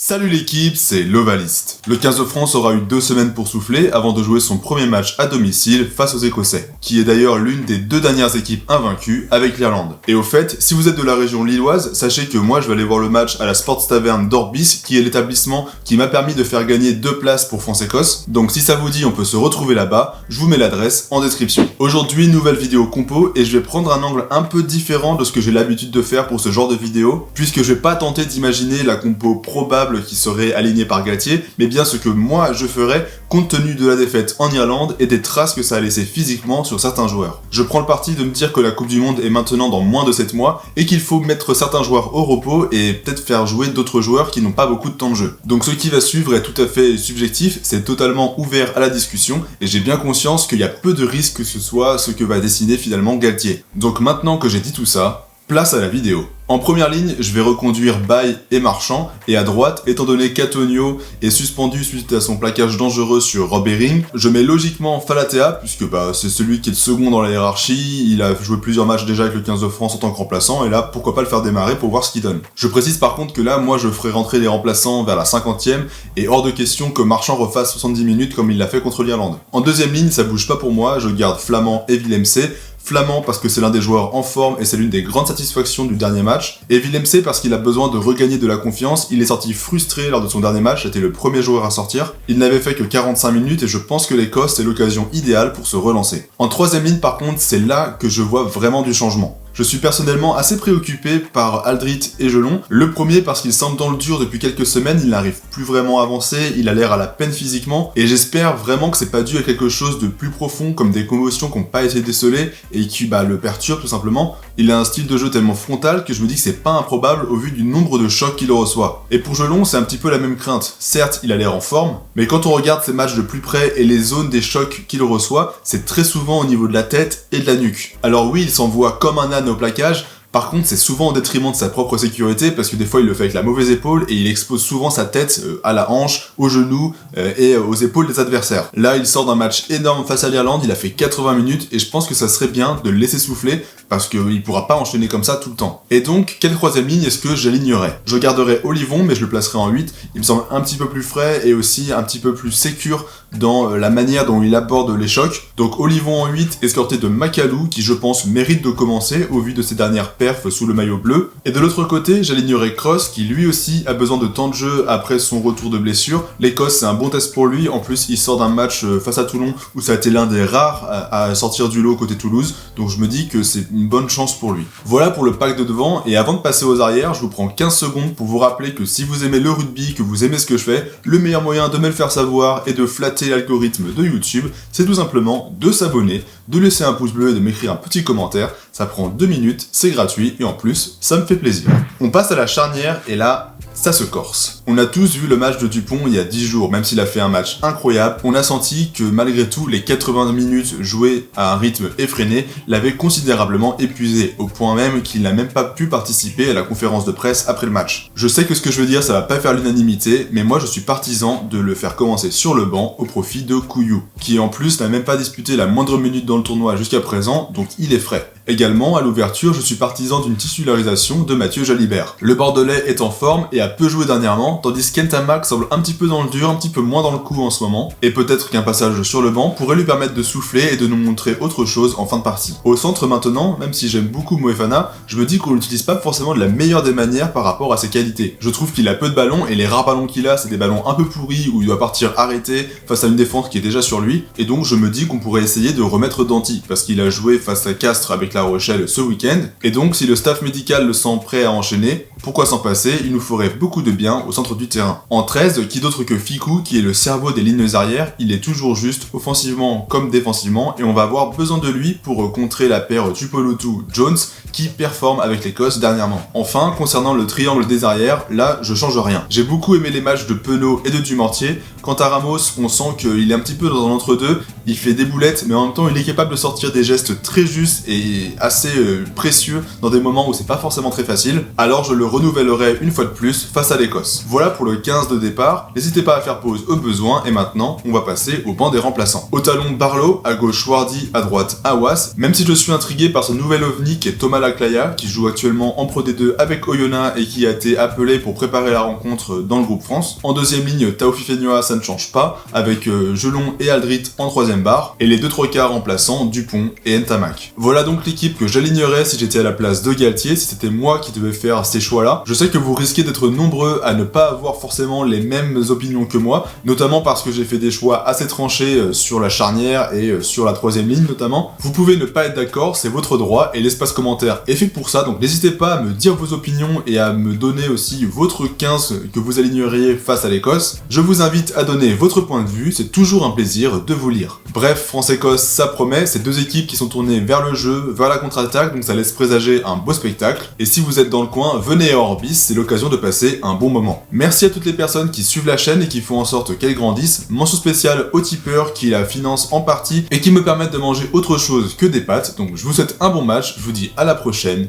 Salut l'équipe, c'est l'Ovaliste. Le 15 de France aura eu 2 semaines pour souffler avant de jouer son premier match à domicile face aux Écossais, qui est d'ailleurs l'une des 2 dernières équipes invaincues avec l'Irlande. Et au fait, si vous êtes de la région lilloise, sachez que moi je vais aller voir le match à la Sports Taverne d'Orbis, qui est l'établissement qui m'a permis de faire gagner 2 places pour France-Écosse. Donc si ça vous dit, on peut se retrouver là-bas, je vous mets l'adresse en description. Aujourd'hui, nouvelle vidéo compo, et je vais prendre un angle un peu différent de ce que j'ai l'habitude de faire pour ce genre de vidéo, puisque je vais pas tenter d'imaginer la compo probable qui serait aligné par Galtier, mais bien ce que moi je ferais compte tenu de la défaite en Irlande et des traces que ça a laissé physiquement sur certains joueurs. Je prends le parti de me dire que la Coupe du Monde est maintenant dans moins de 7 mois et qu'il faut mettre certains joueurs au repos et peut-être faire jouer d'autres joueurs qui n'ont pas beaucoup de temps de jeu. Donc ce qui va suivre est tout à fait subjectif, c'est totalement ouvert à la discussion et j'ai bien conscience qu'il y a peu de risques que ce soit ce que va décider finalement Galtier. Donc maintenant que j'ai dit tout ça, place à la vidéo. En première ligne, je vais reconduire Baye et Marchand, et à droite, étant donné qu'Antonio est suspendu suite à son plaquage dangereux sur Rob Herring, je mets logiquement Falatea, puisque c'est celui qui est le second dans la hiérarchie, il a joué plusieurs matchs déjà avec le 15 de France en tant que remplaçant, et là, pourquoi pas le faire démarrer pour voir ce qu'il donne. Je précise par contre que là, moi je ferai rentrer les remplaçants vers la 50e, et hors de question que Marchand refasse 70 minutes comme il l'a fait contre l'Irlande. En deuxième ligne, ça bouge pas pour moi, je garde Flamand et Willemse. Flamand parce que c'est l'un des joueurs en forme et c'est l'une des grandes satisfactions du dernier match, et Willemse parce qu'il a besoin de regagner de la confiance. Il est sorti frustré lors de son dernier match, c'était le premier joueur à sortir, il n'avait fait que 45 minutes et je pense que l'Écosse c'est l'occasion idéale pour se relancer. En troisième ligne par contre, c'est là que je vois vraiment du changement. Je suis personnellement assez préoccupé par Aldrit et Gelon. Le premier parce qu'il semble dans le dur depuis quelques semaines, il n'arrive plus vraiment à avancer, il a l'air à la peine physiquement, et j'espère vraiment que c'est pas dû à quelque chose de plus profond comme des commotions qui n'ont pas été décelées et qui le perturbent tout simplement. Il a un style de jeu tellement frontal que je me dis que c'est pas improbable au vu du nombre de chocs qu'il reçoit. Et pour Gelon, c'est un petit peu la même crainte. Certes, il a l'air en forme, mais quand on regarde ses matchs de plus près et les zones des chocs qu'il reçoit, c'est très souvent au niveau de la tête et de la nuque. Alors oui, il s'envoie comme un âne au plaquage. Par contre, c'est souvent au détriment de sa propre sécurité parce que des fois il le fait avec la mauvaise épaule et il expose souvent sa tête à la hanche, aux genoux et aux épaules des adversaires. Là, il sort d'un match énorme face à l'Irlande, il a fait 80 minutes et je pense que ça serait bien de le laisser souffler parce qu'il pourra pas enchaîner comme ça tout le temps. Et donc, quelle troisième ligne est-ce que j'alignerais ? Je garderais Olivon, mais je le placerai en 8. Il me semble un petit peu plus frais et aussi un petit peu plus sécure dans la manière dont il aborde les chocs. Donc Olivon en 8, escorté de Macalou, qui je pense mérite de commencer au vu de ses dernières perfs sous le maillot bleu. Et de l'autre côté, j'alignerai Cross, qui lui aussi a besoin de temps de jeu après son retour de blessure. L'Écosse, c'est un bon test pour lui. En plus, il sort d'un match face à Toulon où ça a été l'un des rares à sortir du lot côté Toulouse. Donc je me dis que c'est une bonne chance pour lui. Voilà pour le pack de devant. Et avant de passer aux arrières, je vous prends 15 secondes pour vous rappeler que si vous aimez le rugby, que vous aimez ce que je fais, le meilleur moyen de me le faire savoir et de flatter l'algorithme de YouTube, c'est tout simplement de s'abonner, de laisser un pouce bleu et de m'écrire un petit commentaire. Ça prend 2 minutes, c'est gratuit et en plus, ça me fait plaisir. On passe à la charnière et là, ça se corse. On a tous vu le match de Dupont il y a 10 jours, même s'il a fait un match incroyable, on a senti que malgré tout, les 80 minutes jouées à un rythme effréné l'avaient considérablement épuisé, au point même qu'il n'a même pas pu participer à la conférence de presse après le match. Je sais que ce que je veux dire, ça va pas faire l'unanimité, mais moi je suis partisan de le faire commencer sur le banc au profit de Couillou, qui en plus n'a même pas disputé la moindre minute dans le tournoi jusqu'à présent, donc il est frais. Également, à l'ouverture, je suis partisan d'une titularisation de Mathieu Jalibert. Le Bordelais est en forme et a peu joué dernièrement, tandis qu'Entamac semble un petit peu dans le dur, un petit peu moins dans le coup en ce moment, et peut-être qu'un passage sur le banc pourrait lui permettre de souffler et de nous montrer autre chose en fin de partie. Au centre maintenant, même si j'aime beaucoup Moefana, je me dis qu'on l'utilise pas forcément de la meilleure des manières par rapport à ses qualités. Je trouve qu'il a peu de ballons, et les rares ballons qu'il a, c'est des ballons un peu pourris où il doit partir arrêté face à une défense qui est déjà sur lui, et donc je me dis qu'on pourrait essayer de remettre Danty, parce qu'il a joué face à Castres avec La Rochelle ce week-end, et donc si le staff médical le sent prêt à enchaîner, pourquoi s'en passer, il nous ferait beaucoup de bien au centre du terrain. En 13, qui d'autre que Ficou, qui est le cerveau des lignes arrières, il est toujours juste, offensivement comme défensivement, et on va avoir besoin de lui pour contrer la paire Tupolotu-Jones, qui performe avec l'Écosse dernièrement. Enfin, concernant le triangle des arrières, là, je change rien. J'ai beaucoup aimé les matchs de Penaud et de Dumortier. Quant à Ramos, on sent qu'il est un petit peu dans un entre-deux, il fait des boulettes, mais en même temps, il est capable de sortir des gestes très justes et assez précieux dans des moments où c'est pas forcément très facile. Alors je le renouvellerai une fois de plus face à l'Écosse. Voilà pour le 15 de départ, n'hésitez pas à faire pause au besoin et maintenant on va passer au banc des remplaçants. Au talon Barlow, à gauche Wardy, à droite Hawass, même si je suis intrigué par ce nouvel ovni qui est Thomas Laclaya, qui joue actuellement en Pro D2 avec Oyonnax et qui a été appelé pour préparer la rencontre dans le groupe France. En deuxième ligne, Taofi Fenua, ça ne change pas, avec Gelon et Aldrit en troisième barre, et les deux trois quarts remplaçants Dupont et Ntamak. Voilà donc l'équipe que j'alignerais si j'étais à la place de Galtier, si c'était moi qui devais faire ces choix-là. Je sais que vous risquez d'être nombreux à ne pas avoir forcément les mêmes opinions que moi, notamment parce que j'ai fait des choix assez tranchés sur la charnière et sur la troisième ligne notamment. Vous pouvez ne pas être d'accord, c'est votre droit, et l'espace commentaire est fait pour ça, donc n'hésitez pas à me dire vos opinions et à me donner aussi votre 15 que vous aligneriez face à l'Écosse. Je vous invite à donner votre point de vue, c'est toujours un plaisir de vous lire. Bref, France-Écosse, ça promet, c'est deux équipes qui sont tournées vers le jeu, vers la contre-attaque, donc ça laisse présager un beau spectacle. Et si vous êtes dans le coin, venez à Orbis, c'est l'occasion de passer un bon moment. Merci à toutes les personnes qui suivent la chaîne et qui font en sorte qu'elle grandisse. Mention spéciale aux tipeurs qui la financent en partie et qui me permettent de manger autre chose que des pâtes. Donc je vous souhaite un bon match, je vous dis à la prochaine.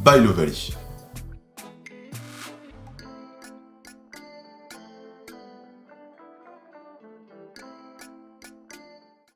Bye l'Ovalie.